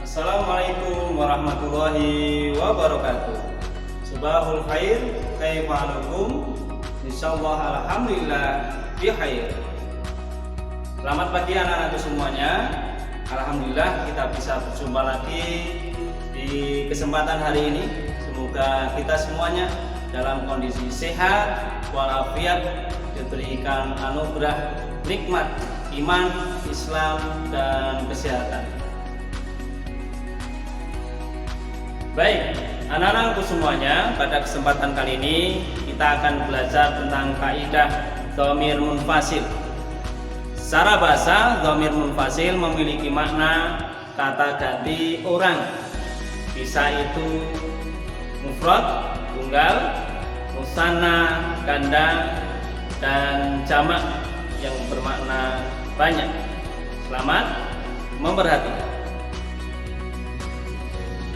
Assalamualaikum warahmatullahi wabarakatuh. Subahul khair, kaifalukum? Insyaallah alhamdulillah bikhair. Selamat pagi anak-anakku semuanya. Alhamdulillah kita bisa berjumpa lagi di kesempatan hari ini. Semoga kita semuanya dalam kondisi sehat walafiat, diberikan anugerah nikmat iman, Islam dan kesehatan. Baik, anak-anakku semuanya, pada kesempatan kali ini kita akan belajar tentang kaidah dhamir munfasil. Secara bahasa, dhamir munfasil memiliki makna kata ganti orang. Bisa itu mufrad, tunggal, musanna, ganda, dan jamak yang bermakna banyak. Selamat memperhatikan.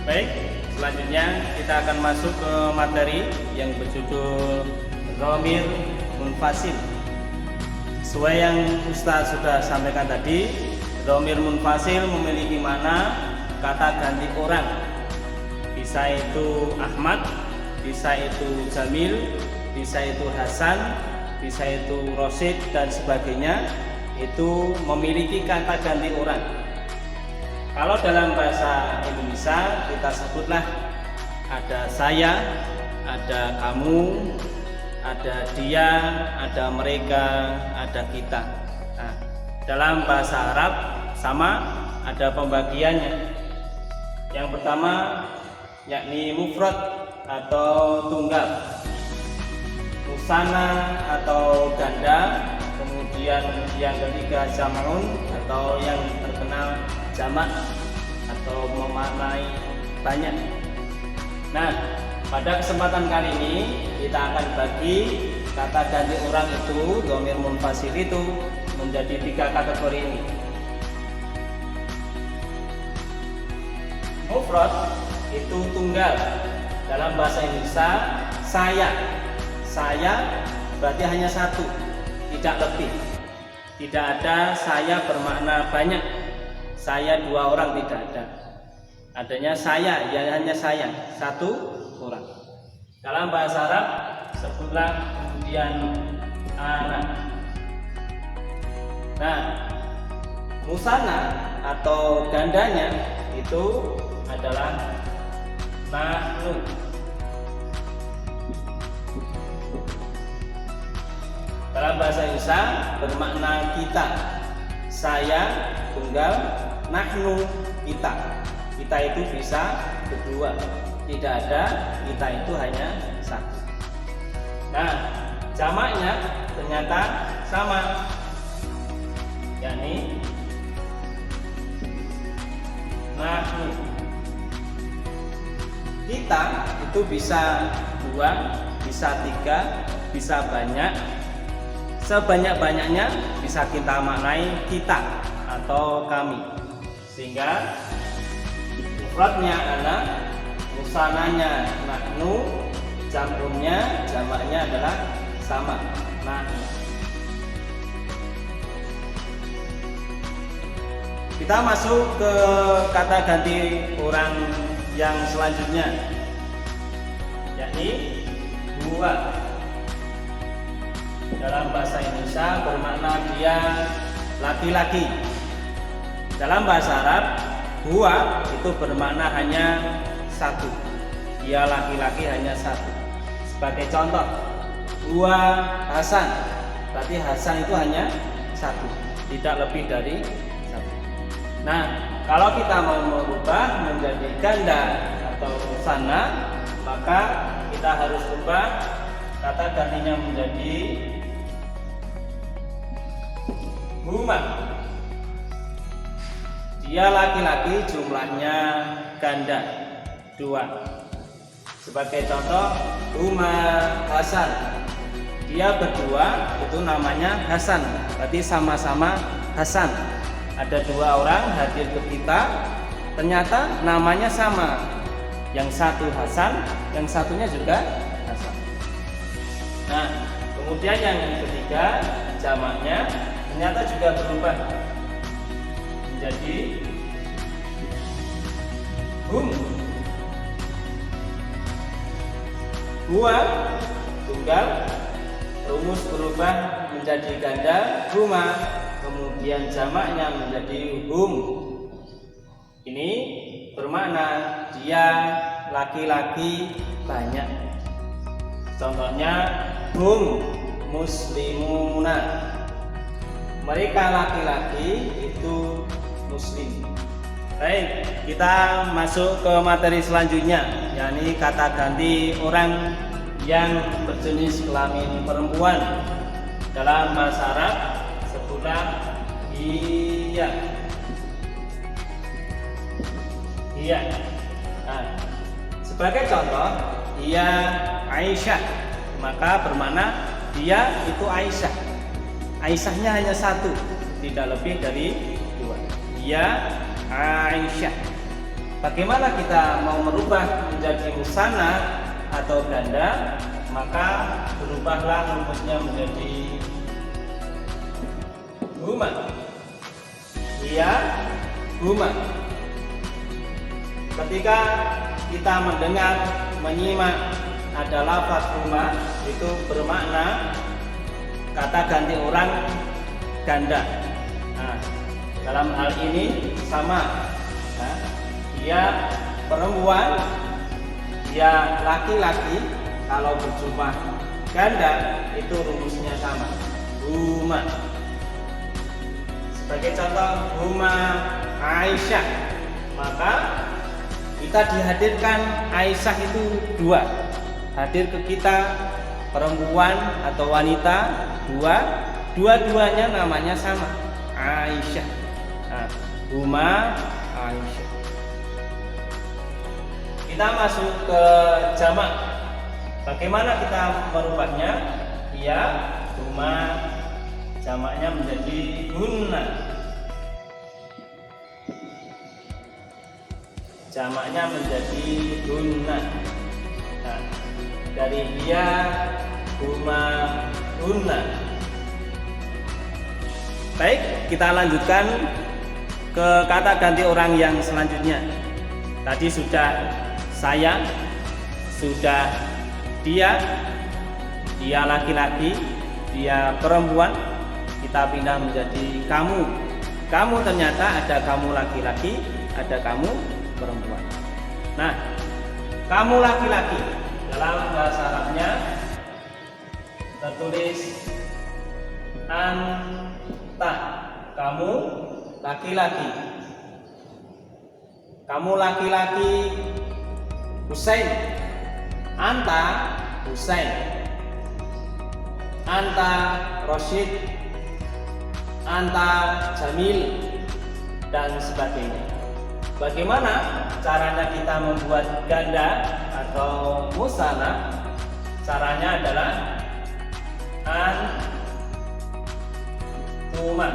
Baik, selanjutnya kita akan masuk ke materi yang berjudul dhamir munfasil. Sesuai yang Ustaz sudah sampaikan tadi, dhamir munfasil memiliki makna kata ganti orang. Bisa itu Ahmad, bisa itu Jamil, bisa itu Hasan, bisa itu Rosid dan sebagainya. Itu memiliki kata ganti orang. Kalau dalam bahasa Indonesia kita sebutlah ada saya, ada kamu, ada dia, ada mereka, ada kita. Nah, dalam bahasa Arab sama, ada pembagiannya. Yang pertama yakni mufrad atau tunggal, musanna atau ganda, kemudian yang ketiga jam'un atau yang terkenal jamak atau memaknai banyak. Nah, pada kesempatan kali ini kita akan bagi kata ganti orang itu, dhamir munfasil itu menjadi 3 kategori ini. Mufrad itu tunggal. Dalam bahasa Indonesia saya berarti hanya satu, tidak lebih. Tidak ada saya bermakna banyak. Saya 2 orang tidak ada. Adanya saya, ya hanya saya, 1 orang. Dalam bahasa Arab sebutlah kemudian anak. Nah, musanna atau gandanya itu adalah nahnu. Dalam bahasa Indonesia bermakna kita. Saya tunggal, nahnu kita. Kita itu bisa berdua, tidak ada kita itu hanya 1. Nah, jamaknya ternyata sama, yakni nahnu. Kita itu bisa 2, bisa 3, bisa banyak. Sebanyak-banyaknya bisa kita maknai kita atau kami, sehingga mufradnya anak, musananya nahnu, jam'unnya, jamaknya adalah sama, nahnu. Kita masuk ke kata ganti orang yang selanjutnya, yakni huwa. Dalam bahasa Indonesia bermakna dia laki-laki. Dalam bahasa Arab, huwa itu bermakna hanya 1. Dia laki-laki hanya 1. Sebagai contoh, huwa Hasan. Berarti Hasan itu hanya 1, tidak lebih dari 1. Nah, kalau kita mau merubah menjadi ganda atau musanna, maka kita harus ubah kata gantinya menjadi huma. Dia laki-laki, jumlahnya ganda 2. Sebagai contoh, huma Hasan. Dia berdua, itu namanya Hasan. Berarti sama-sama Hasan. Ada 2 orang hadir ke kita, ternyata namanya sama. Yang satu Hasan, yang satunya juga Hasan. Nah, kemudian yang ketiga jamaknya ternyata juga berubah menjadi hum. Huwa tunggal, rumus berubah menjadi ganda huma, kemudian jamaknya menjadi hum. Ini bermakna dia laki-laki banyak. Contohnya hum muslimuna, mereka laki-laki itu muslim. Baik, kita masuk ke materi selanjutnya, yakni kata ganti orang yang berjenis kelamin perempuan. Dalam bahasa Arab sebutlah iya. Iya. Nah, sebagai contoh, ia Aisyah, maka bermakna dia itu Aisyah. Aisyahnya hanya satu, tidak lebih dari dua. Ia Aisyah. Bagaimana kita mau merubah menjadi musanna atau ganda? Maka berubahlah rumusnya menjadi huma. Ia huma. Ketika kita mendengar, menyimak ada lafaz huma, itu bermakna kata ganti orang ganda. Nah, dalam hal ini sama, nah, dia perempuan, dia laki-laki. Kalau berjumlah ganda itu rumusnya sama, huma. Sebagai contoh, huma Aisyah, maka kita dihadirkan Aisyah itu dua, hadir ke kita perempuan atau wanita dua, dua-duanya namanya sama, Aisyah. Nah, huma Aisyah. Kita masuk ke jamak. Bagaimana kita merubahnya? Ia huma, jamaknya menjadi hunna. Jamaknya menjadi hunna. Nah, dari dia huma hunna. Baik, kita lanjutkan ke kata ganti orang yang selanjutnya. Tadi sudah saya, sudah dia laki-laki, dia perempuan. Kita pindah menjadi kamu. Kamu ternyata ada kamu laki-laki, ada kamu perempuan. Nah, kamu laki-laki dalam bahasa Arabnya tertulis anta, kamu laki-laki. Kamu laki-laki Husain, anta Husain, anta Rosyid, anta Jamil, dan sebagainya. Bagaimana caranya kita membuat ganda atau musanna? Caranya adalah antuma.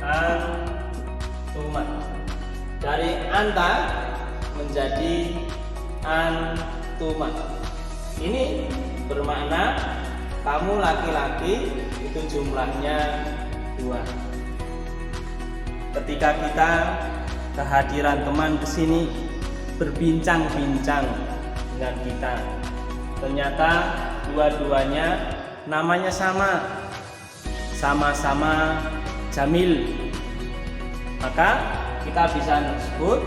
Antuma. Dari anta menjadi antuma. Ini bermakna kamu laki-laki itu jumlahnya dua. Ketika kita kehadiran teman ke sini berbincang-bincang dengan kita, ternyata dua-duanya namanya sama, sama-sama Jamil, maka kita bisa disebut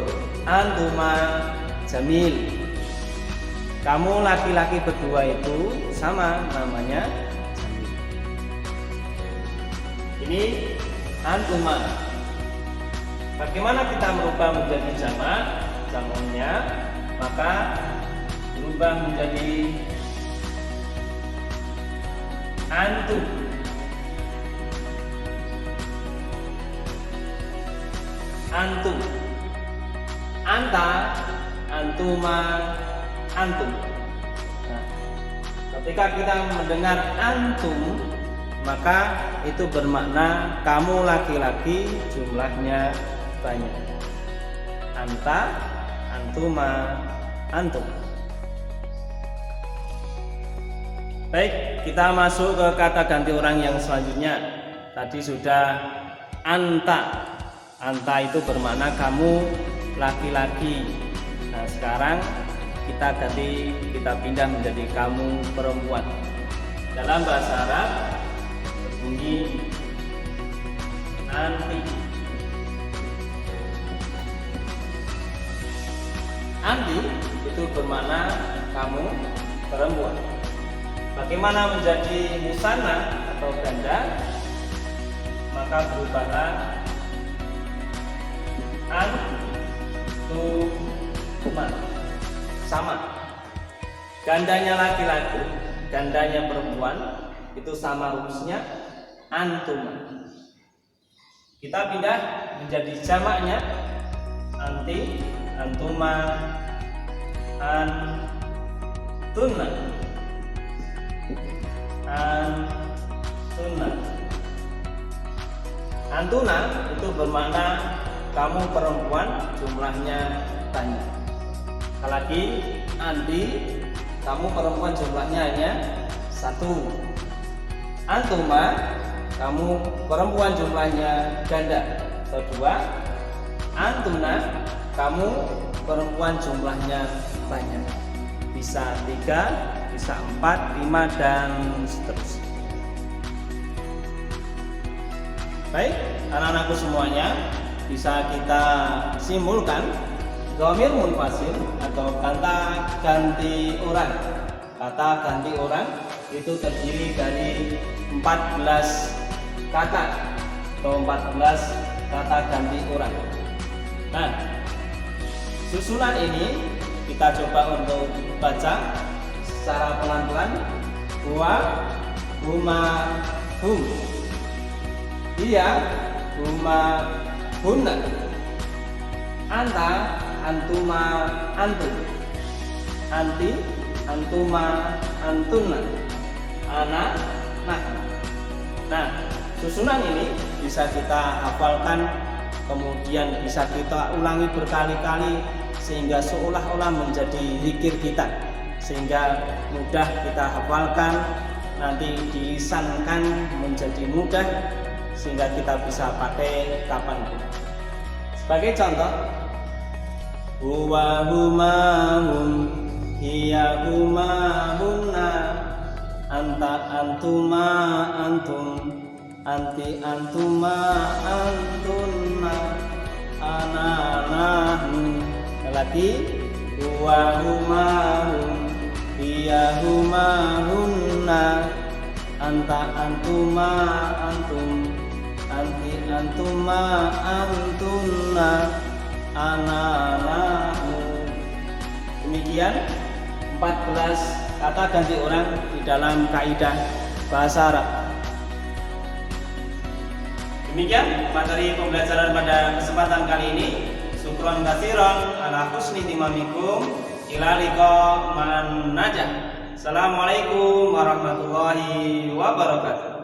antuma Jamil. Kamu laki-laki berdua itu sama, namanya Jamil. Ini antuma. Bagaimana kita merubah menjadi jamak? Jamaknya maka berubah menjadi antum. Antum. Anta, antuma, antum. Nah, ketika kita mendengar antum, maka itu bermakna kamu laki-laki jumlahnya banyak. Anta, antuma, antum. Baik, kita masuk ke kata ganti orang yang selanjutnya. Tadi sudah anta. Anta itu bermakna kamu laki-laki. Nah, sekarang kita pindah menjadi kamu perempuan. Dalam bahasa Arab berbunyi anti. Anti itu bermakna kamu perempuan. Bagaimana menjadi musanna atau ganda? Maka berubahlah antuma, sama. Gandanya laki-laki, gandanya perempuan itu sama rumusnya antuma. Kita pindah menjadi jamaknya anti, antuma, antuna, antuna. Antuna itu bermakna kamu perempuan, jumlahnya banyak. Sekali lagi, anti, kamu perempuan, jumlahnya hanya satu. Antuma, kamu perempuan, jumlahnya ganda, kedua. Antuna, kamu perempuan, jumlahnya banyak, bisa 3, bisa 4, 5, dan seterusnya. Baik, anak-anakku semuanya, bisa kita simpulkan dhamir munfasil atau kata ganti orang. Kata ganti orang itu terdiri dari 14 kata atau 14 kata ganti orang. Nah, susunan ini kita coba untuk baca secara pelan-pelan. Huwa, huma, hum. Dia, huma, hunna. Anta, antuma, antum. Anti, antuma, antunna. Ana, nah. Nah, susunan ini bisa kita hafalkan, kemudian bisa kita ulangi berkali-kali sehingga seolah-olah menjadi zikir kita, sehingga mudah kita hafalkan, nanti dilisankan menjadi mudah sehingga kita bisa pakai kapanpun. Sebagai contoh, huwa, huma, hum, hiya, huma, hunna, anta, antuma, antum, anti, antuma, antunna, ana, nahnu. Lagi, huwa, huma, hum, hiya, huma, hunna, anta, antuma, antum, anti, antuma, antunna, ana, nahnu. Demikian 14 kata ganti orang di dalam kaidah bahasa Arab. Demikian materi pembelajaran pada kesempatan kali ini. Syukron katsiran ala husni timamikum. Ila liqa ma'an najah. Assalamualaikum warahmatullahi wabarakatuh.